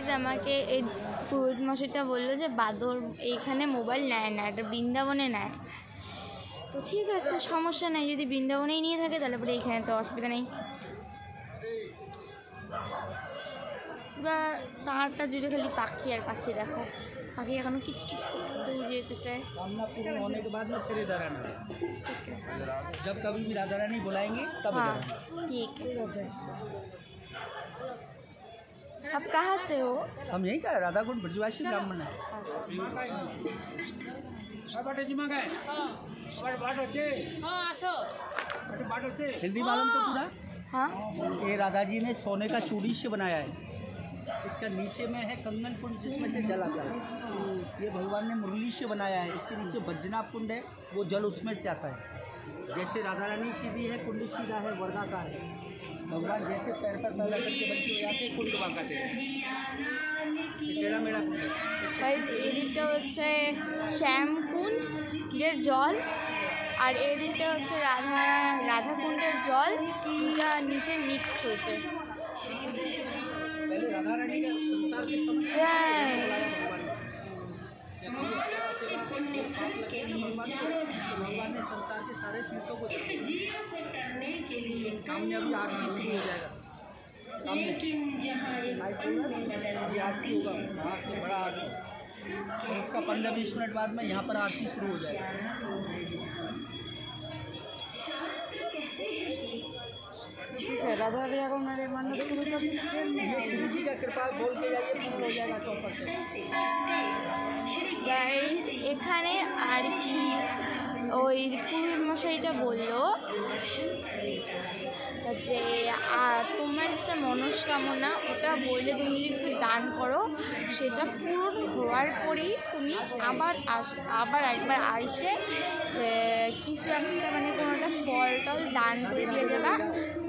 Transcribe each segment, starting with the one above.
Guys আমাকে এই পুরোহিত মশাইটা বললো যে বাদর এইখানে মোবাইল নেয় না, এটা বৃন্দাবনে নেয়। তো ঠিক আছে, সমস্যা নেই, যদি বৃন্দাবনেই নিয়ে থাকে তাহলে পরে এইখানে তো অসুবিধা নেই। পুরা তারটা জুড়ে খালি পাখি আর পাখি, দেখো পাখি এখনো কিচকিচ করতেছে, উড়ে যেতেছে। होने के बाद में फिर इधर आना है, जब कभी भी राधा रानी बुलाएंगे तब हाँ ठीक है। आप कहाँ से हो? हम यहीं का राधाकुंड ब्रजवासी ब्राह्मण है। हिंदी मालूम तो पूरा? हाँ ये राधा जी ने सोने का चूड़ी से बनाया है। इसका नीचे में है कंगन कुंड जिसमें से जल आता है। ये भगवान ने मुरली से बनाया है। इसके नीचे बज्रनाभ कुंड है, वो जल उसमें से आता है। जैसे राधा रानी सीधी है, कुंड सीधा है, वर्गाकार है। भगवान जैसे पैर पर पैर करके बच्चे हो जाते कुंड बांकाते हैं। टेढ़ा मेढ़ा कुंड है। গাইজ এদিকটা হচ্ছে শ্যামকুণ্ডের জল, আর এদিকটা হচ্ছে রাধাকুণ্ডের জল, দুটা নিচে মিক্সড হয়েছে। पहले राधा रानी का संसार के सब जय भगवान ने संसार के सारे तीर्थों को सामने अभी आरती शुरू हो जाएगा। सामने अभी आरती होगा, वहाँ से बड़ा आरती, और उसका 15-20 मिनट बाद में यहाँ पर आरती शुरू हो जाएगा। ठीक है, राधा भैया को मेरे मन में शुरू कर गुरु जी का कृपा बोल के जाइए, पूर्ण हो जाएगा 100%। গাইজ এখানে আর কি ওই পুরোহিত মশাইটা বললো যে তোমার একটা মনস্কামনা, ওটা বললে তুমি যদি কিছু দান করো, সেটা পূরণ হওয়ার পরেই তুমি আবার একবার আইসে কিছু একটা মানে কোনো একটা ফল টল দান করে দিয়ে যাবা,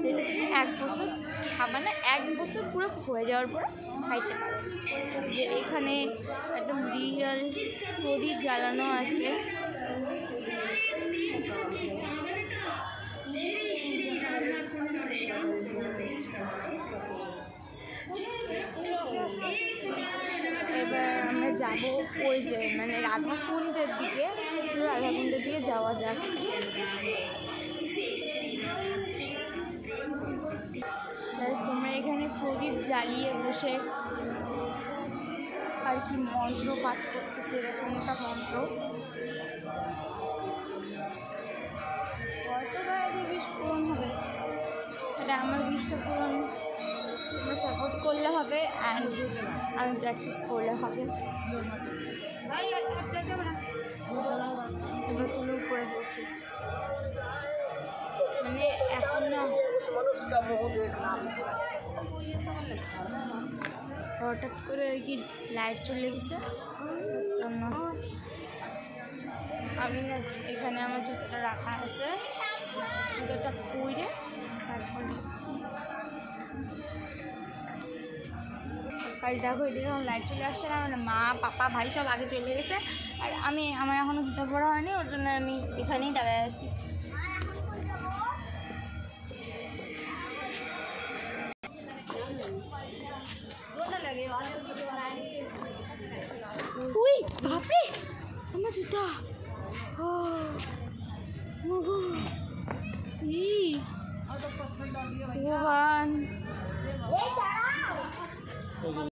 যেটা তুমি 1 বছর খাবা না, 1 বছর পুরো হয়ে যাওয়ার পরে খাইতে পারো। যে এখানে একদম রিয়েল প্রদীপ জ্বালানো আছে। এবার আমরা যাবো ওই যে মানে রাধাকুণ্ডের দিকে, রাধাকুণ্ডের দিকে যাওয়া যাক। তোমরা এখানে প্রদীপ জ্বালিয়ে বসে আর কি মন্ত্র পাঠ করতেছে, এরকম একটা মন্ত্র। হয়তো বা এই বিষ পূরণ হবে, এটা আমার বিষটা পূরণ তোমরা সাপোর্ট করলে হবে, অ্যান্ড আমি প্র্যাকটিস করলে হবে। এবার চলো উপরে যাচ্ছি, মানে এখন না হঠাৎ করে আর কি লাইট চলে গেছে, জন্য আমি না এখানে আমার জুতোটা রাখা আছে, জুতোটা পরে তারপর কাজ দেখো এদিকে আমার লাইট চলে আসছে না, মানে মা পাপা ভাই সব আগে চলে গেছে, আর আমার এখনও জুতো পরা হয়নি, ওর জন্য আমি এখানেই দাঁড়ায় আছি। উই বাপরে আমার জুতা, ও মগো ই ভগবান।